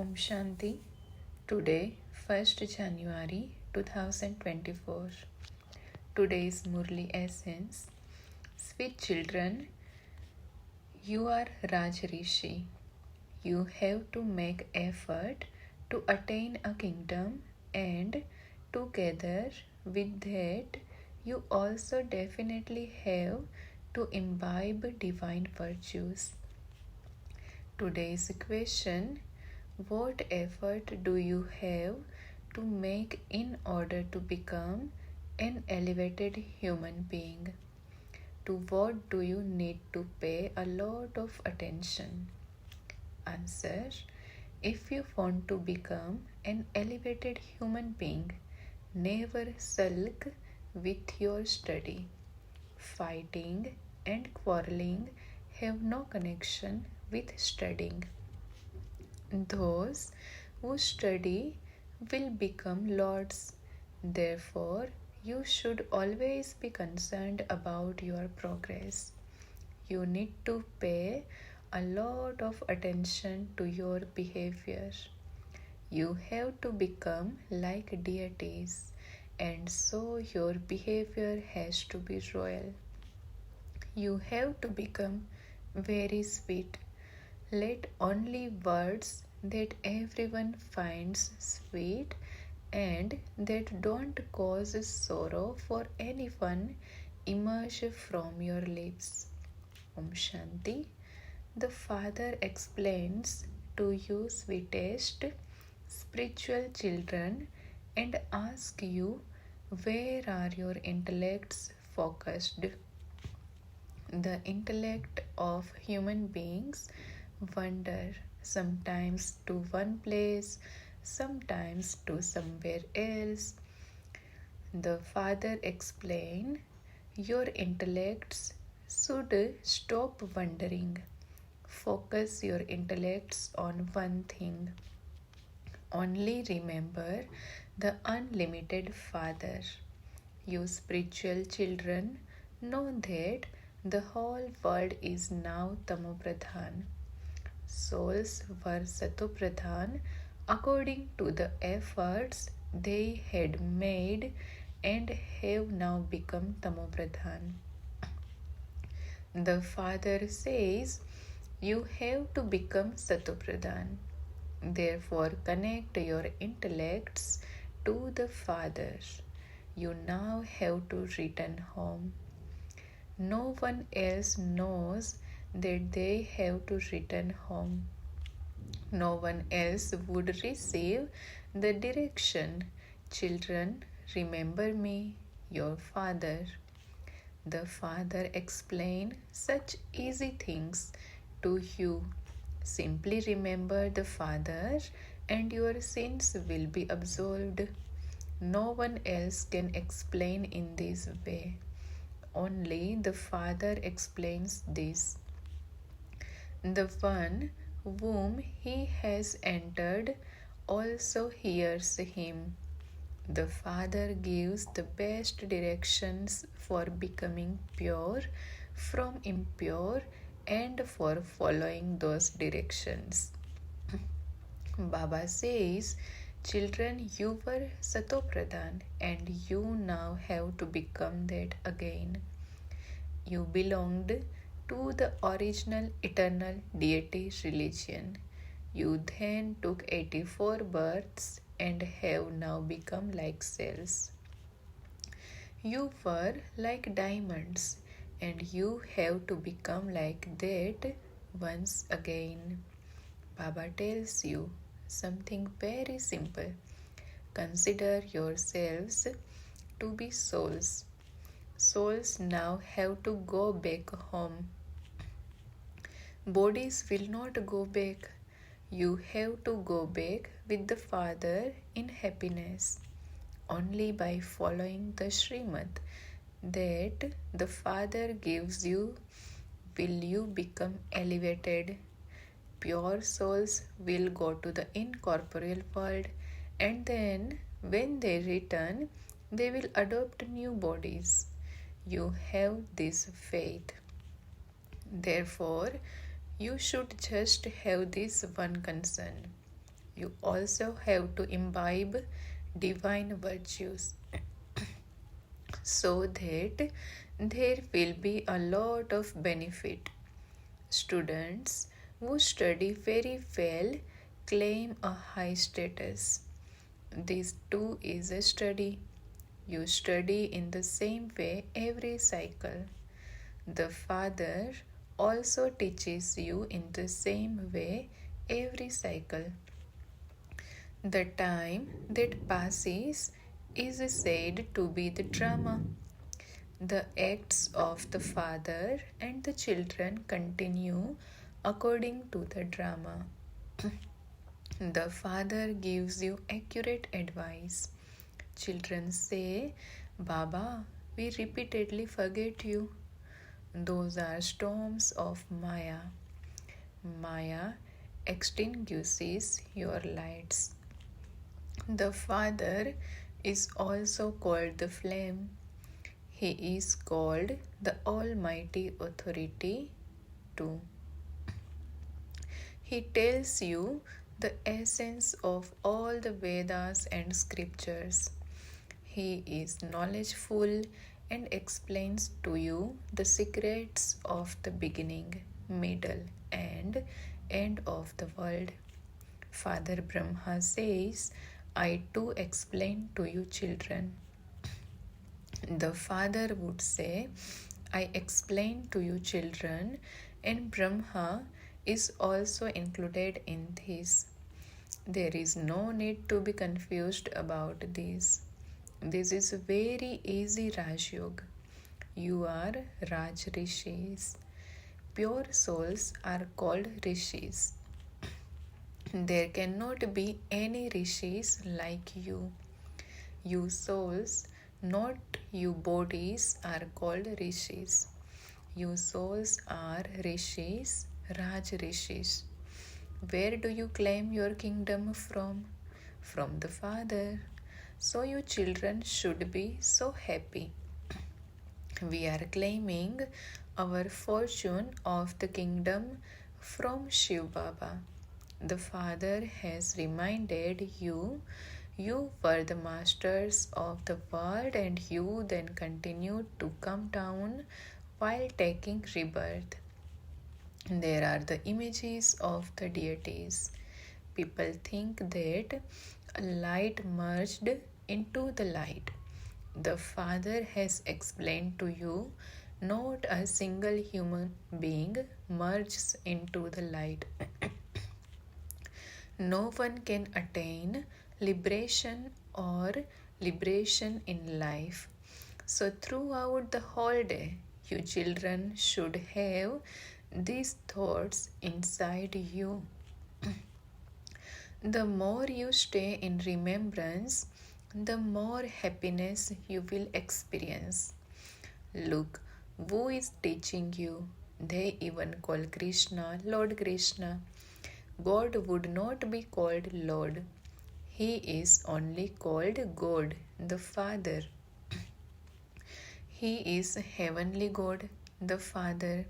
Om Shanti. Today, 1st January 2024. Today's Murli Essence. Sweet children, you are Raj Rishi. You have to make effort to attain a kingdom, and together with that, you also definitely have to imbibe divine virtues. Today's question: what effort do you have to make in order to become an elevated human being? To what do you need to pay a lot of attention? Answer: if you want to become an elevated human being, never sulk with your study. Fighting and quarreling have no connection with studying. Those who study will become lords. Therefore, you should always be concerned about your progress. You need to pay a lot of attention to your behavior. You have to become like deities, and so your behavior has to be royal. You have to become very sweet. Let only words that everyone finds sweet and that don't cause sorrow for anyone emerge from your lips. Om Shanti. The Father explains to you, sweetest spiritual children, and asks you, where are your intellects focused? The intellect of human beings wander, sometimes to one place, sometimes to somewhere else. The Father explained, your intellects should stop wandering. Focus your intellects on one thing. Only remember the unlimited Father. You spiritual children know that the whole world is now Tamopradhan. Souls were Satopradhan according to the efforts they had made and have now become Tamopradhan. The Father says you have to become Satopradhan. Therefore, connect your intellects to the Father. You now have to return home. No one else knows that they have to return home. No one else would receive the direction. Children, remember me, your Father. The Father explained such easy things to you. Simply remember the Father and your sins will be absolved. No one else can explain in this way. Only the Father explains this. The one whom he has entered also hears him. The Father gives the best directions for becoming pure from impure and for following those directions. Baba says, children, you were Satopradhan and you now have to become that again. You belonged to the original eternal deity religion. You then took 84 births and have now become like cells. You were like diamonds and you have to become like that once again. Baba tells you something very simple. Consider yourselves to be souls. Souls now have to go back home. Bodies will not go back. You have to go back with the Father in happiness. Only by following the Srimad that the Father gives you will you become elevated. Pure souls will go to the incorporeal world, and then when they return, they will adopt new bodies. You have this faith. Therefore, you should just have this one concern. You also have to imbibe divine virtues so that there will be a lot of benefit. Students who study very well claim a high status. This too is a study. You study in the same way every cycle. The Father also teaches you in the same way every cycle. The time that passes is said to be the drama. The acts of the father and the children continue according to the drama. The father gives you accurate advice. Children say, Baba, we repeatedly forget you. Those are storms of Maya. Maya extinguishes your lights. The Father is also called the Flame. He is called the Almighty Authority too. He tells you the essence of all the Vedas and scriptures. He is knowledgeful and explains to you the secrets of the beginning, middle, and end of the world. Father Brahma says, I too explain to you, children. The father would say, I explain to you, children, and Brahma is also included in this. There is no need to be confused about this. This is very easy Raj Yoga. You are Raj Rishis. Pure souls are called Rishis. There cannot be any Rishis like you. You souls, not you bodies, are called Rishis. You souls are Rishis, Raj Rishis. Where do you claim your kingdom from? From the Father. So you children should be so happy. We are claiming our fortune of the kingdom from Shiv Baba. The Father has reminded you, you were the masters of the world and you then continued to come down while taking rebirth. There are the images of the deities. People think that a light merged into the light. The Father has explained to you, not a single human being merges into the light. No one can attain liberation or liberation in life. So, throughout the whole day, you children should have these thoughts inside you. The more you stay in remembrance, the more happiness you will experience. Look, who is teaching you? They even call Krishna Lord Krishna. God would not be called Lord. He is only called God, the Father. He is Heavenly God, the Father.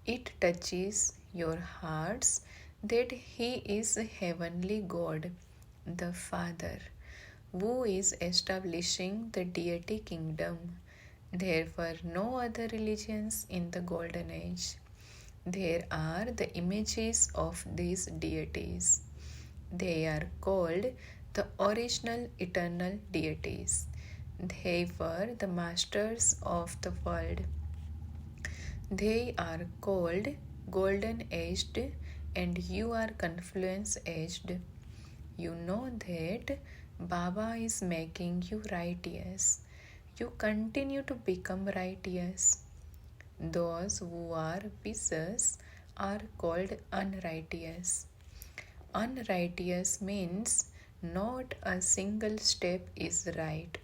It touches your hearts that He is Heavenly God, the Father, who is establishing the deity kingdom. There were no other religions in the Golden Age. There are the images of these deities. They are called the original eternal deities. They were the masters of the world. They are called golden aged and you are confluence aged. You know that Baba is making you righteous. You continue to become righteous. Those who are vicious are called unrighteous. Unrighteous means not a single step is right.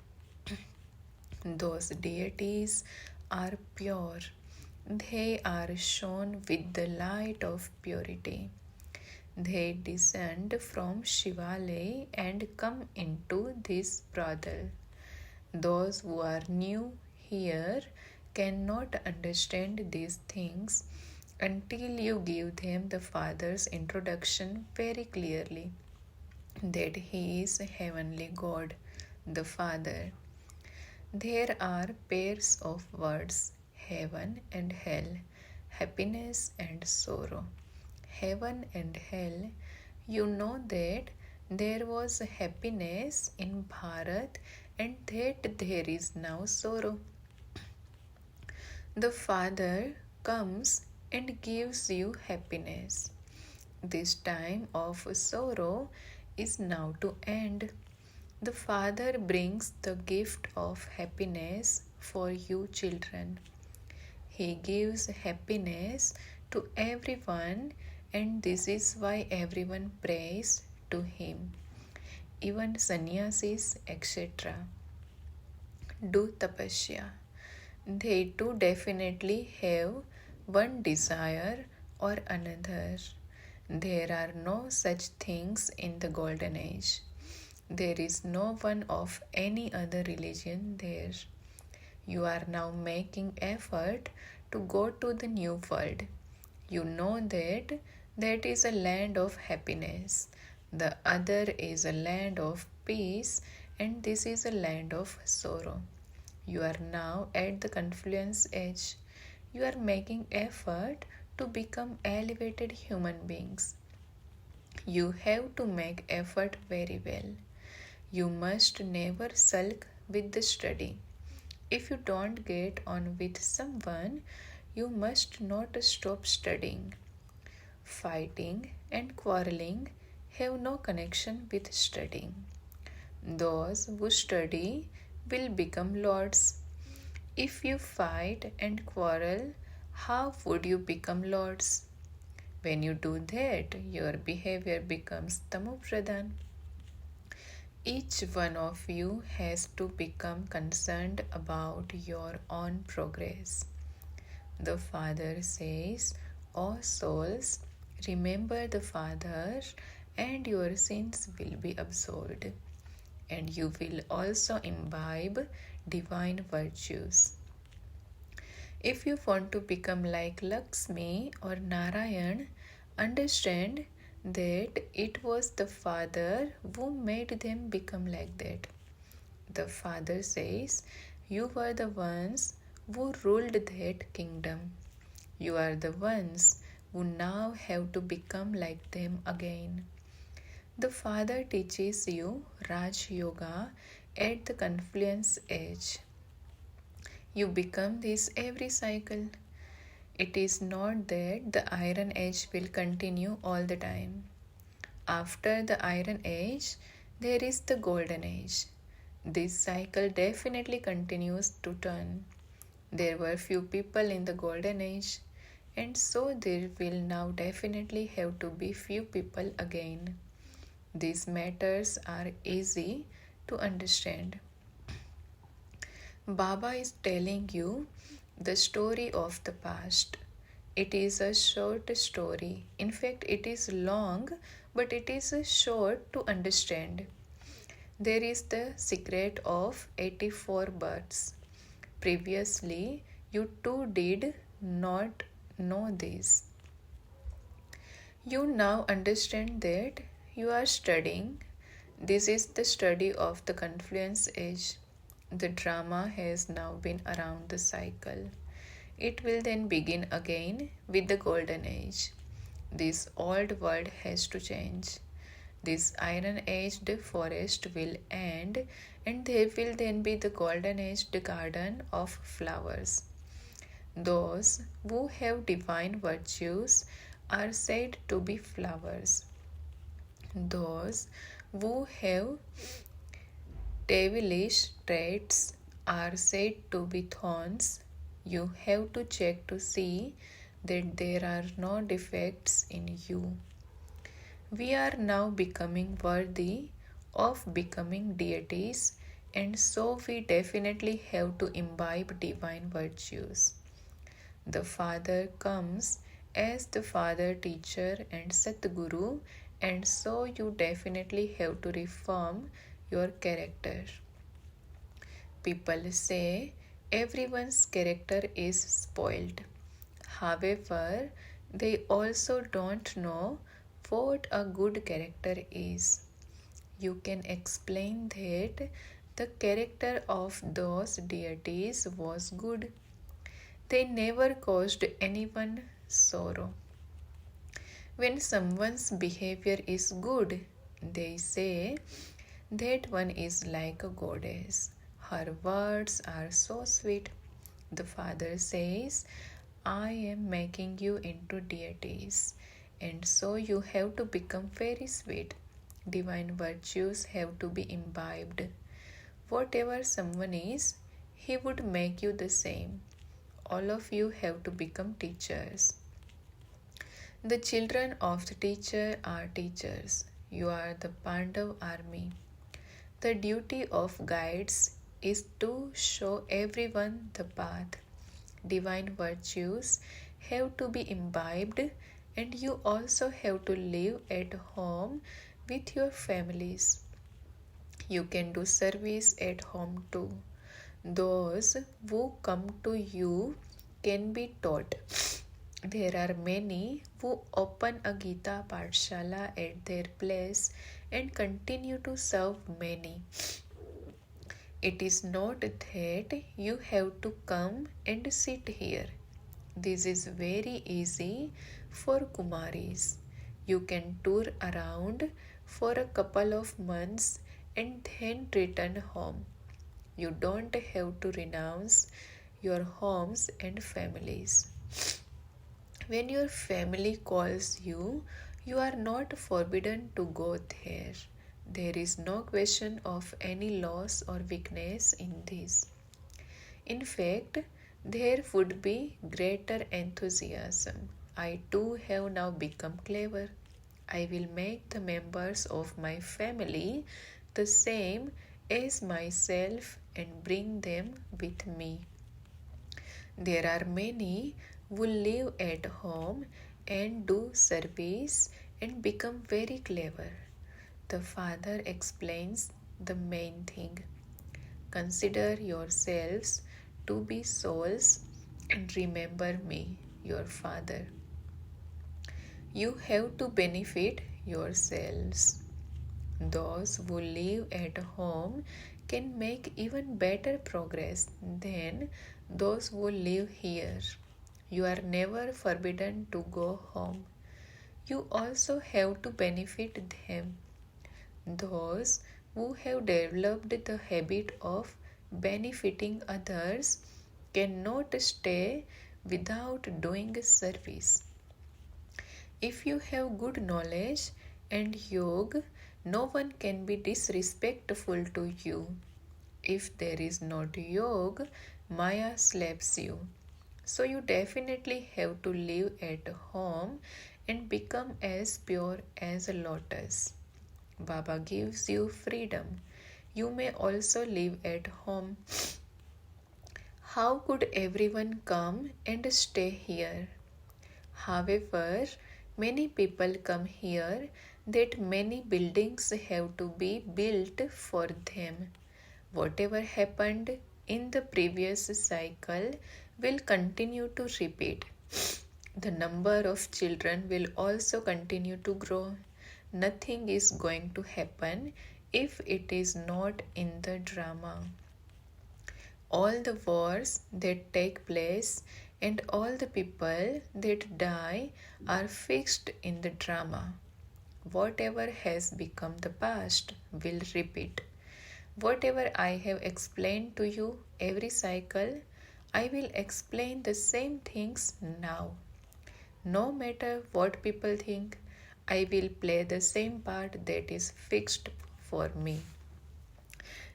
Those deities are pure. They are shone with the light of purity. They descend from Shivalaya and come into this brothel. Those who are new here cannot understand these things until you give them the Father's introduction very clearly. that He is Heavenly God, the Father. There are pairs of words, heaven and hell, happiness and sorrow. Heaven and hell, you know that there was happiness in Bharat and that there is now sorrow. The Father comes and gives you happiness. This time of sorrow is now to end. The Father brings the gift of happiness for you children. He gives happiness to everyone, and this is why everyone prays to Him. Even sannyasis, etc. do tapasya. They too definitely have one desire or another. There are no such things in the Golden Age. There is no one of any other religion there. You are now making effort to go to the new world. You know that that is a land of happiness. The other is a land of peace, and this is a land of sorrow. You are now at the confluence edge. You are making effort to become elevated human beings. You have to make effort very well. You must never sulk with the study. If you don't get on with someone, you must not stop studying. Fighting and quarreling have no connection with studying. Those who study will become lords. If you fight and quarrel, how would you become lords? When you do that, your behavior becomes tamopradhan. Each one of you has to become concerned about your own progress. The Father says, O souls, remember the Father, and your sins will be absolved, and you will also imbibe divine virtues. If you want to become like Lakshmi or Narayan, understand that it was the Father who made them become like that. The Father says, you were the ones who ruled that kingdom. You are the ones who now have to become like them again. The Father teaches you Raj Yoga at the confluence edge. You become this every cycle. It is not that the Iron Age will continue all the time. After the Iron Age, there is the Golden Age. This cycle definitely continues to turn. There were few people in the Golden Age, and so there will now definitely have to be few people again. These matters are easy to understand. Baba is telling you the story of the past. It is a short story. In fact, it is long, but it is short to understand. There is the secret of 84 births. Previously, you too did not know this. You now understand that you are studying. This is the study of the confluence age. The drama has now been around the cycle. It will then begin again with the golden age. This old world has to change. This iron aged forest will end, and there will then be the golden aged garden of flowers. Those who have divine virtues are said to be flowers. Those who have devilish traits are said to be thorns. You have to check to see that there are no defects in you. We are now becoming worthy of becoming deities, and so we definitely have to imbibe divine virtues. The Father comes as the Father, Teacher, and Satguru, and so you definitely have to reform your character. People say everyone's character is spoiled. However, they also don't know what a good character is. you can explain that the character of those deities was good. They never caused anyone sorrow. When someone's behavior is good, they say that one is like a goddess. Her words are so sweet. The Father says, I am making you into deities, and so you have to become very sweet. Divine virtues have to be imbibed. Whatever someone is, he would make you the same. All of you have to become teachers. The children of the teacher are teachers. You are the Pandav army. The duty of guides is to show everyone the path. Divine virtues have to be imbibed, and you also have to live at home with your families. You can do service at home too. Those who come to you can be taught. There are many who open a Gita Pathshala at their place and continue to serve many. It is not that you have to come and sit here. This is very easy for Kumaris. You can tour around for a couple of months and then return home. You don't have to renounce your homes and families. When your family calls you, you are not forbidden to go there. There is no question of any loss or weakness in this. In fact, there would be greater enthusiasm. I too have now become clever. I will make the members of my family the same as myself and bring them with me. There are many who live at home and do service and become very clever. The Father explains the main thing. Consider yourselves to be souls and remember me, your Father. You have to benefit yourselves. Those who live at home can make even better progress than those who live here. You are never forbidden to go home. You also have to benefit them. Those who have developed the habit of benefiting others cannot stay without doing service. If you have good knowledge and yoga, no one can be disrespectful to you. If there is not yoga, Maya slaps you. So you definitely have to live at home and become as pure as a lotus. Baba gives you freedom. You may also live at home. How could everyone come and stay here? However, many people come here that many buildings have to be built for them. Whatever happened in the previous cycle will continue to repeat. The number of children will also continue to grow. Nothing is going to happen if it is not in the drama. All the wars that take place and all the people that die are fixed in the drama. Whatever has become the past will repeat. Whatever I have explained to you every cycle, I will explain the same things now. No matter what people think, I will play the same part that is fixed for me.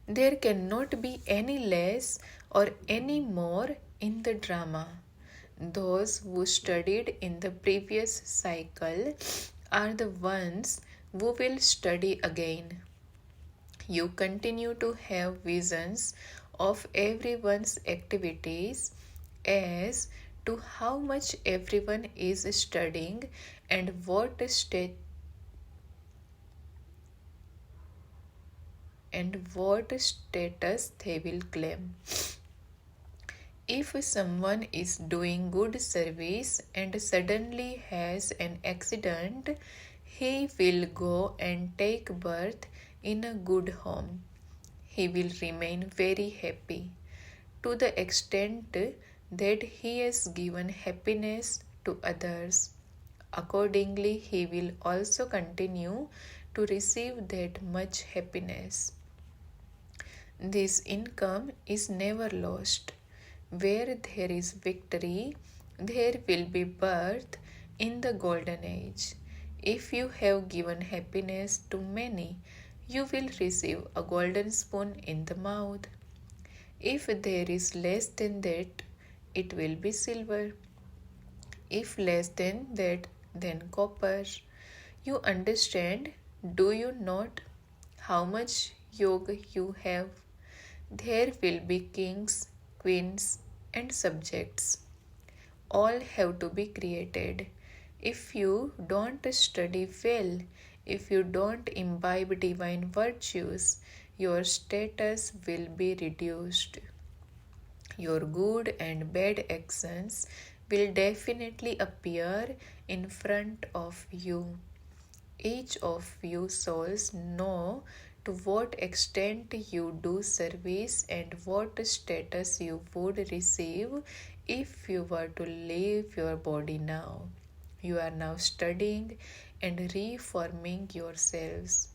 There cannot be any less or any more in the drama. Those who studied in the previous cycle are the ones who will study again. You continue to have visions of everyone's activities as to how much everyone is studying and what status they will claim. If someone is doing good service and suddenly has an accident, he will go and take birth in a good home, he will remain very happy to the extent that he has given happiness to others. Accordingly, he will also continue to receive that much happiness. This income is never lost. Where there is victory, there will be birth in the golden age. If you have given happiness to many, you will receive a golden spoon in the mouth. If there is less than that, it will be silver. If less than that, then copper. You understand, do you not, how much yoga you have? There will be kings, queens, and subjects. All have to be created. If you don't study well, if you don't imbibe divine virtues, your status will be reduced. Your good and bad actions will definitely appear in front of you. Each of you souls know to what extent you do service and what status you would receive if you were to leave your body now. You are now studying and reforming yourselves.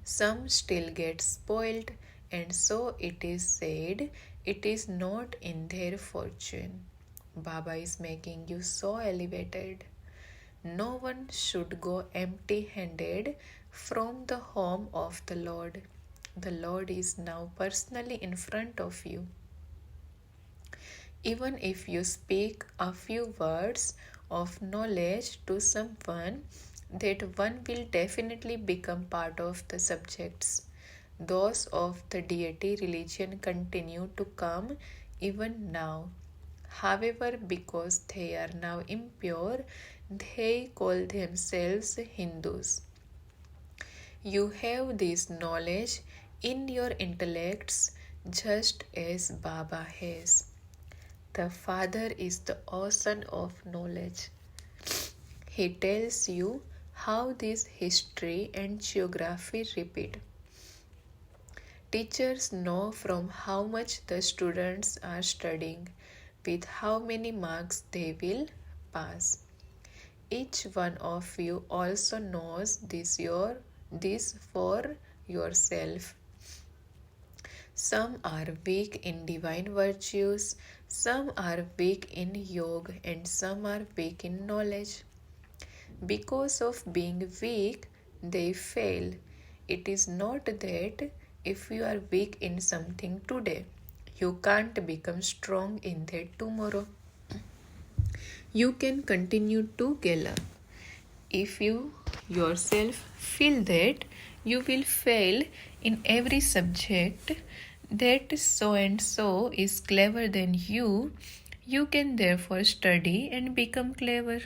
Some still get spoiled, and so it is said it is not in their fortune. Baba is making you so elevated. No one should go empty handed from the home of the Lord. The Lord is now personally in front of you. Even if you speak a few words of knowledge to someone, that one will definitely become part of the subjects. Those of the deity religion continue to come even now. However, because they are now impure, they call themselves Hindus. You have this knowledge in your intellects just as Baba has. The Father is the ocean of knowledge. He tells you how this history and geography repeat. Teachers know from how much the students are studying, with how many marks they will pass. Each one of you also knows this for yourself. Some are weak in divine virtues, some are weak in yoga, and some are weak in knowledge. Because of being weak, they fail. It is not that if you are weak in something today, you can't become strong in that tomorrow. You can continue to gallop. If you yourself feel that you will fail in every subject, that so and so is clever than you, you can therefore study and become clever.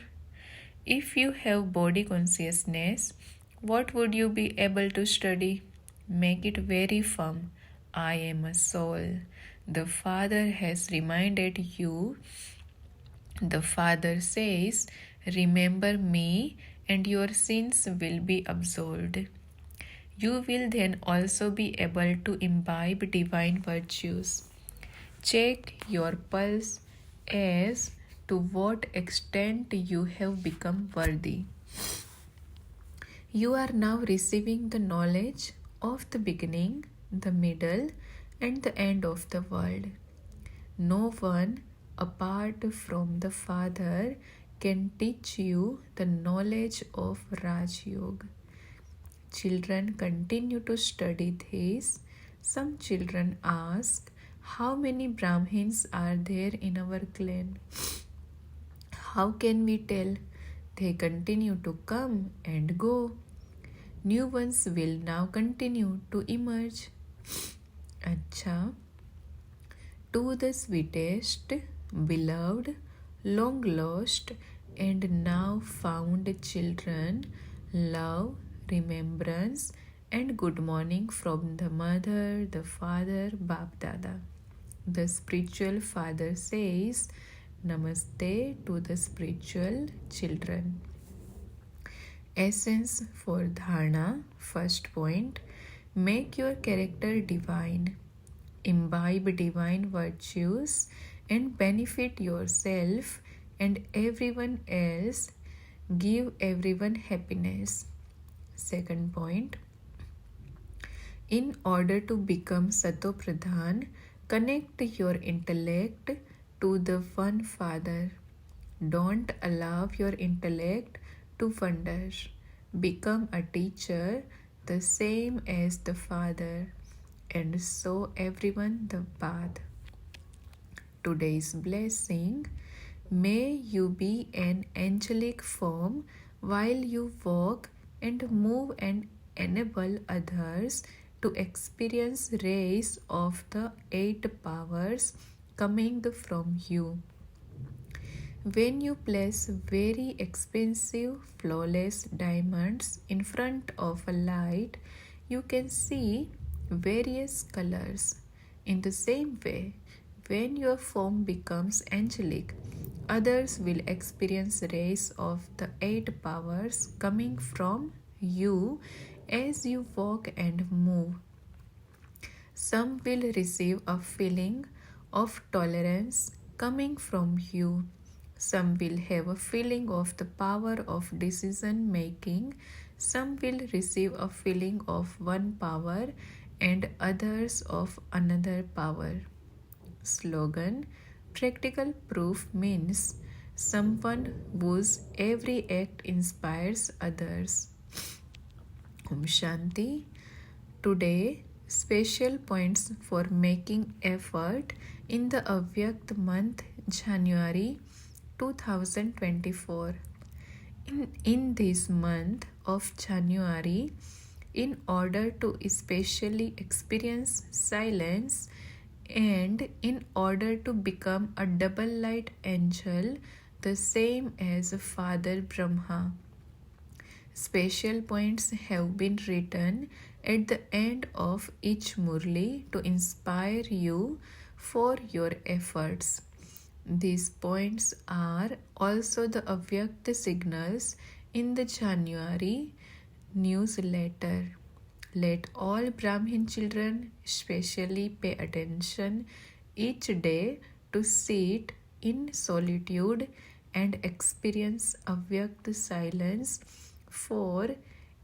If you have body consciousness, what would you be able to study? Make it very firm. I am a soul. The Father has reminded you. The Father says, remember me and your sins will be absolved. You will then also be able to imbibe divine virtues. Check your pulse as to what extent you have become worthy. You are now receiving the knowledge of the beginning, the middle, and the end of the world. No one apart from the Father can teach you the knowledge of Raj Yoga. Children continue to study this. Some children ask, how many Brahmins are there in our clan? How can we tell? They continue to come and go. New ones will now continue to emerge. Acha. To the sweetest, beloved, long lost, and now found children, love, remembrance, and good morning from the mother, the father, Bap Dada. The spiritual father says, Namaste to the spiritual children. Essence for Dharana. First point, make your character divine. Imbibe divine virtues and benefit yourself and everyone else. Give everyone happiness. Second point, in order to become Satopradhan, connect your intellect to the one Father. Don't allow your intellect to wander. Become a teacher the same as the Father and show everyone the path. Today's blessing, may you be an angelic form while you walk and move and enable others to experience rays of the eight powers coming from you. When you place very expensive flawless diamonds in front of a light, you can see various colors. In the same way, when your form becomes angelic, others will experience rays of the eight powers coming from you as you walk and move. Some will receive a feeling of tolerance coming from you. Some will have a feeling of the power of decision making. Some will receive a feeling of one power and others of another power. Slogan, practical proof means someone whose every act inspires others. Om Shanti. Today, special points for making effort in the Avyakt month January 2024. In this month of January, in order to especially experience silence and in order to become a double light angel, the same as Father Brahma, special points have been written at the end of each murli to inspire you for your efforts. These points are also the Avyakt signals in the January newsletter. Let all Brahmin children specially pay attention each day to sit in solitude and experience Avyakt silence for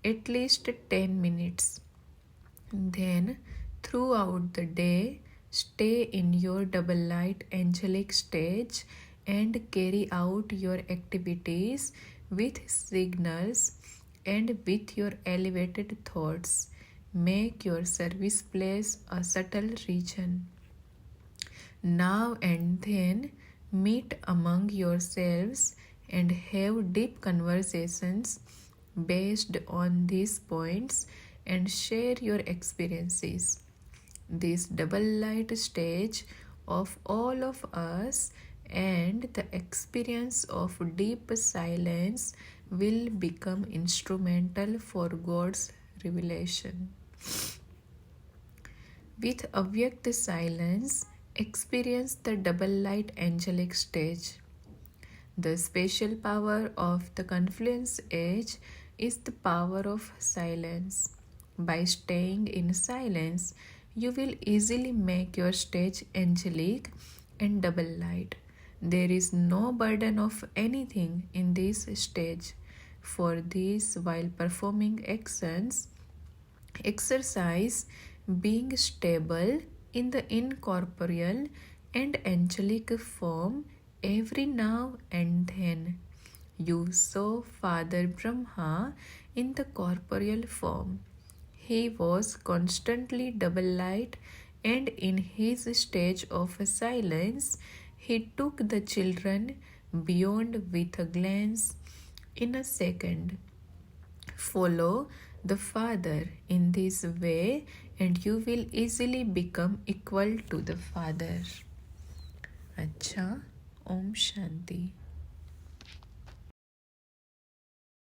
at least 10 minutes. Then, throughout the day, stay in your double light angelic stage and carry out your activities with signals and with your elevated thoughts. Make your service place a subtle region. Now and then, meet among yourselves and have deep conversations based on these points and share your experiences. This double light stage of all of us and the experience of deep silence will become instrumental for God's revelation. With Avyakt silence, experience the double light angelic stage. The special power of the confluence age is the power of silence. By staying in silence, you will easily make your stage angelic and double light. There is no burden of anything in this stage. For this, while performing actions, exercise being stable in the incorporeal and angelic form every now and then. You saw Father Brahma in the corporeal form. He was constantly double light, and in his stage of silence, he took the children beyond with a glance in a second. Follow the Father in this way, and you will easily become equal to the Father. Acha, Om Shanti.